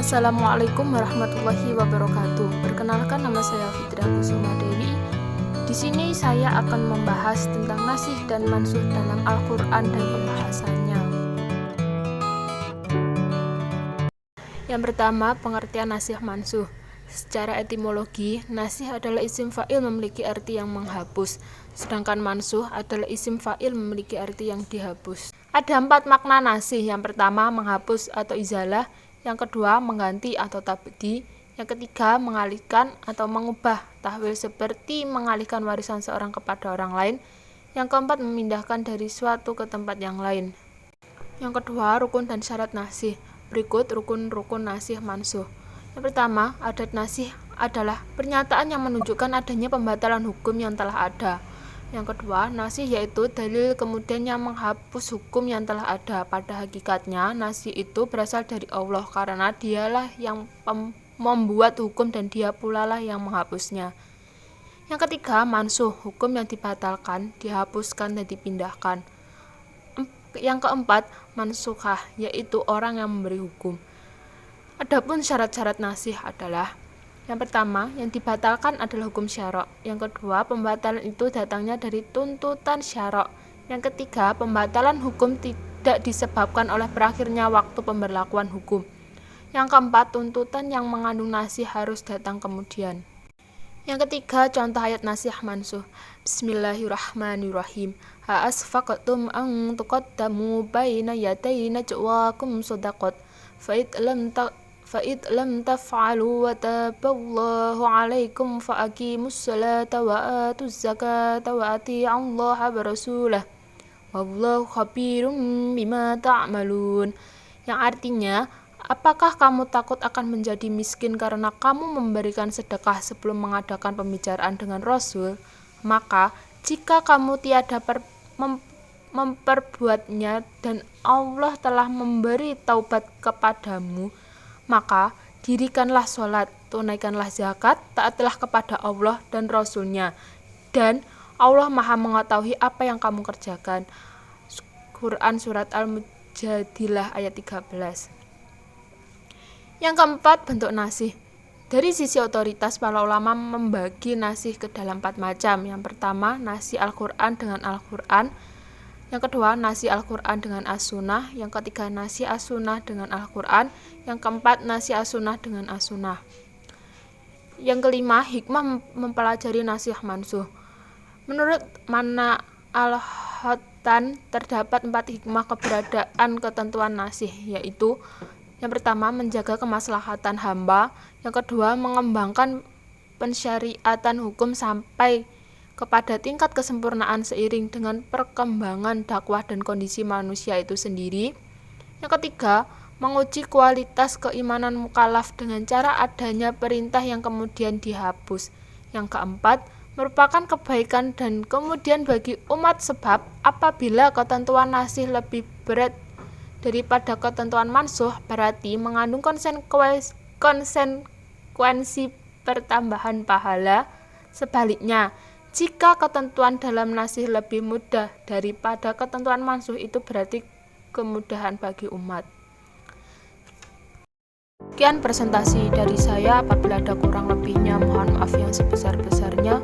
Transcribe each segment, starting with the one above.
Assalamualaikum warahmatullahi wabarakatuh. Perkenalkan, nama saya Fitrah Kusuma Dewi. Di sini saya akan membahas tentang nasih dan mansuh dalam Al-Quran dan pembahasannya. Yang pertama, pengertian nasih mansuh. Secara etimologi, nasih adalah isim fa'il memiliki arti yang menghapus, sedangkan mansuh adalah isim fa'il memiliki arti yang dihapus. Ada 4 makna nasih. Yang pertama, menghapus atau izalah. Yang kedua, mengganti atau tabdi. Yang ketiga, mengalihkan atau mengubah, tahwil seperti mengalihkan warisan seorang kepada orang lain. Yang keempat, memindahkan dari suatu ke tempat yang lain. Yang kedua, rukun dan syarat nasih. Berikut rukun-rukun nasih mansuh. Yang pertama, adat nasih adalah pernyataan yang menunjukkan adanya pembatalan hukum yang telah ada. Yang kedua, nasih yaitu dalil kemudian yang menghapus hukum yang telah ada. Pada hakikatnya, nasih itu berasal dari Allah karena dialah yang membuat hukum dan dia pula lah yang menghapusnya. Yang ketiga, mansuh, hukum yang dibatalkan, dihapuskan dan dipindahkan. Yang keempat, mansukah, yaitu orang yang memberi hukum. Adapun syarat-syarat nasih adalah: yang pertama, yang dibatalkan adalah hukum syara'. Yang kedua, pembatalan itu datangnya dari tuntutan syara'. Yang ketiga, pembatalan hukum tidak disebabkan oleh berakhirnya waktu pemberlakuan hukum. Yang keempat, tuntutan yang mengandung nasih harus datang kemudian. Yang ketiga, contoh ayat nasih mansuh. Bismillahirrahmanirrahim. Ha asfaqtum an tuqaddamu baina yaday najwakum shadaqat Fa'id lam taf'alu wa taballahu alaikum fa'aqimus salata wa atuz zakata wa ati'allaha wa rasulah wallahu khabirum bima ta'malun. Yang artinya, apakah kamu takut akan menjadi miskin karena kamu memberikan sedekah sebelum mengadakan pembicaraan dengan Rasul? Maka jika kamu tiada memperbuatnya dan Allah telah memberi taubat kepadamu, maka dirikanlah sholat, tunaikanlah zakat, taatlah kepada Allah dan Rasulnya, dan Allah Maha mengetahui apa yang kamu kerjakan. Quran Surat Al-Mujadilah ayat 13. Yang keempat, bentuk nasih. Dari sisi otoritas, para ulama membagi nasih ke dalam 4 macam. Yang pertama, nasih Al-Quran dengan Al-Quran. Yang kedua, nasih Al-Quran dengan As-Sunnah. Yang ketiga, nasih As-Sunnah dengan Al-Quran. Yang keempat, nasih As-Sunnah dengan As-Sunnah. Yang kelima, hikmah mempelajari nasih mansuh. Menurut Mana Al-Hattan, terdapat 4 hikmah keberadaan ketentuan nasih, yaitu: yang pertama, menjaga kemaslahatan hamba. Yang kedua, mengembangkan pensyariatan hukum sampai kepada tingkat kesempurnaan seiring dengan perkembangan dakwah dan kondisi manusia itu sendiri. Yang ketiga, menguji kualitas keimanan mukallaf dengan cara adanya perintah yang kemudian dihapus. Yang keempat, merupakan kebaikan dan kemudian bagi umat, sebab apabila ketentuan nasih lebih berat daripada ketentuan mansuh, berarti mengandung konsekuensi pertambahan pahala. Sebaliknya, jika ketentuan dalam nasih lebih mudah daripada ketentuan mansuh, itu berarti kemudahan bagi umat. Sekian presentasi dari saya. Apabila ada kurang lebihnya, mohon maaf yang sebesar-besarnya.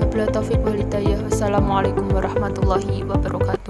Wabillahi taufiq wal hidayah. Wassalamualaikum warahmatullahi wabarakatuh.